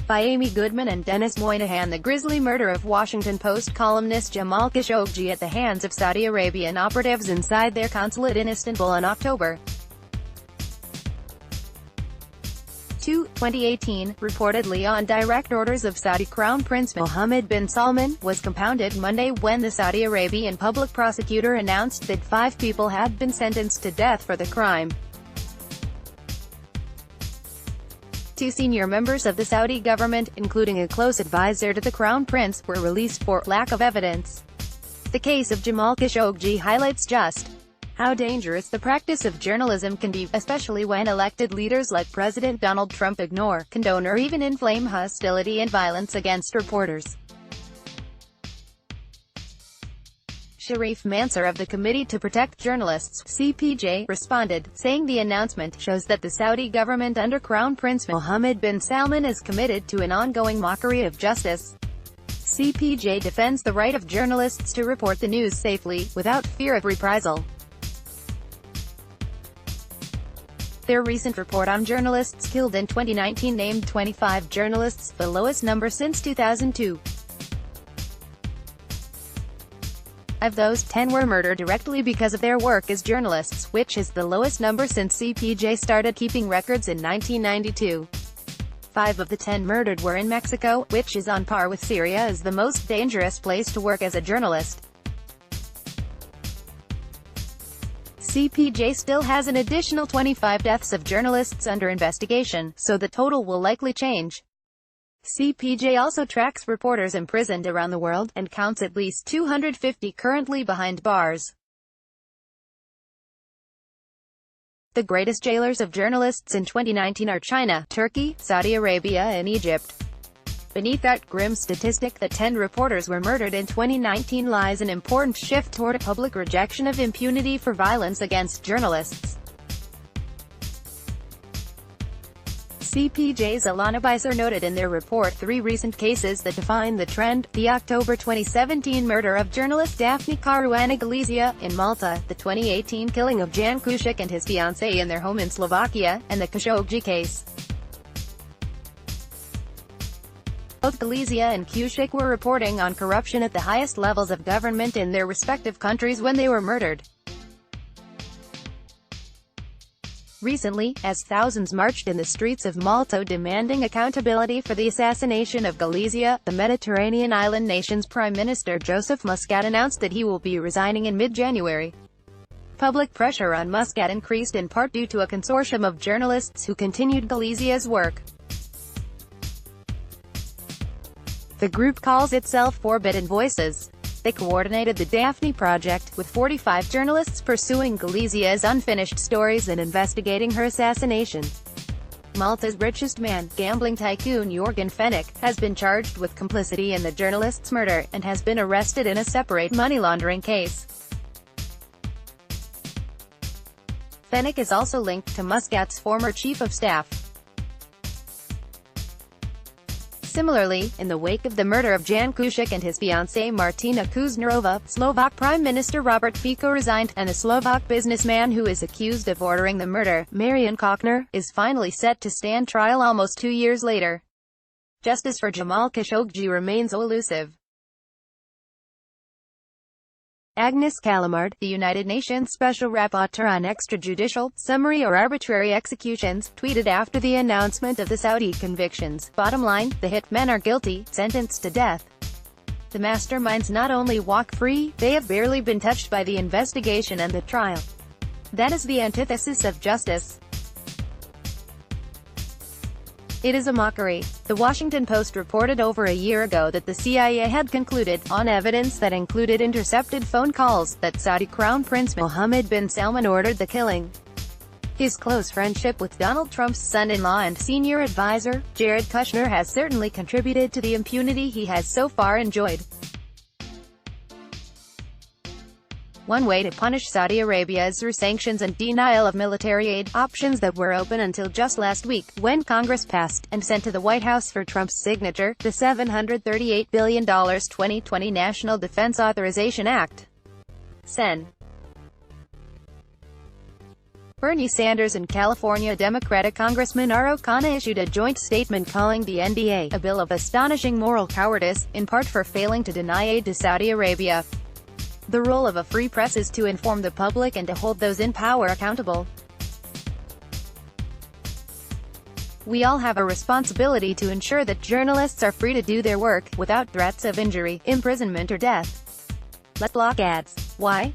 by Amy Goodman and Denis. Moynihan: The grisly murder of Washington Post columnist Jamal Khashoggi at the hands of Saudi Arabian operatives inside their consulate in Istanbul in October 2, 2018, reportedly on direct orders of Saudi Crown Prince Mohammed bin Salman, was compounded Monday when the Saudi Arabian public prosecutor announced that 5 people had been sentenced to death for the crime. 2 senior members of the Saudi government, including a close advisor to the Crown Prince, were released for lack of evidence. The case of Jamal Khashoggi highlights just how dangerous the practice of journalism can be, especially when elected leaders like President Donald Trump ignore, condone or even inflame hostility and violence against reporters. Sharif Mansour of the Committee to Protect Journalists (CPJ) responded, saying the announcement shows that the Saudi government under Crown Prince Mohammed bin Salman is committed to an ongoing mockery of justice. CPJ defends the right of journalists to report the news safely, without fear of reprisal. Their recent report on journalists killed in 2019 named 25 journalists, the lowest number since 2002. Of those, 10 were murdered directly because of their work as journalists, which is the lowest number since CPJ started keeping records in 1992. 5 of the 10 murdered were in Mexico, which is on par with Syria as the most dangerous place to work as a journalist. CPJ still has an additional 25 deaths of journalists under investigation, so the total will likely change. CPJ also tracks reporters imprisoned around the world, and counts at least 250 currently behind bars. The greatest jailers of journalists in 2019 are China, Turkey, Saudi Arabia and Egypt. Beneath that grim statistic that 10 reporters were murdered in 2019 lies an important shift toward a public rejection of impunity for violence against journalists. CPJ's Alana Beiser noted in their report 3 recent cases that define the trend: the October 2017 murder of journalist Daphne Caruana Galizia in Malta, the 2018 killing of Jan Kuciak and his fiancée in their home in Slovakia, and the Khashoggi case. Both Galizia and Kuciak were reporting on corruption at the highest levels of government in their respective countries when they were murdered. Recently, as thousands marched in the streets of Malta demanding accountability for the assassination of Galizia, the Mediterranean island nation's Prime Minister Joseph Muscat announced that he will be resigning in mid-January. Public pressure on Muscat increased in part due to a consortium of journalists who continued Galizia's work. The group calls itself Forbidden Voices. They coordinated the Daphne Project, with 45 journalists pursuing Galizia's unfinished stories and investigating her assassination. Malta's richest man, gambling tycoon Yorgan Fenech, has been charged with complicity in the journalist's murder, and has been arrested in a separate money laundering case. Fenech is also linked to Muscat's former chief of staff. Similarly, in the wake of the murder of Jan Kuciak and his fiancée Martina Kuznerova, Slovak Prime Minister Robert Fico resigned, and a Slovak businessman who is accused of ordering the murder, Marian Kochner, is finally set to stand trial almost 2 years later. Justice for Jamal Khashoggi remains elusive. Agnes Callamard, the United Nations Special Rapporteur on Extrajudicial, Summary or Arbitrary Executions, tweeted after the announcement of the Saudi convictions, "Bottom line, the hitmen are guilty, sentenced to death. The masterminds not only walk free, they have barely been touched by the investigation and the trial. That is the antithesis of justice. It is a mockery." The Washington Post reported over a year ago that the CIA had concluded, on evidence that included intercepted phone calls, that Saudi Crown Prince Mohammed bin Salman ordered the killing. His close friendship with Donald Trump's son-in-law and senior advisor, Jared Kushner, has certainly contributed to the impunity he has so far enjoyed. One way to punish Saudi Arabia is through sanctions and denial of military aid, options that were open until just last week, when Congress passed, and sent to the White House for Trump's signature, the $738 billion 2020 National Defense Authorization Act. Sen. Bernie Sanders and California Democratic Congressman O'Connor issued a joint statement calling the NDA a bill of astonishing moral cowardice, in part for failing to deny aid to Saudi Arabia. The role of a free press is to inform the public and to hold those in power accountable. We all have a responsibility to ensure that journalists are free to do their work, without threats of injury, imprisonment or death. Let's block ads. Why?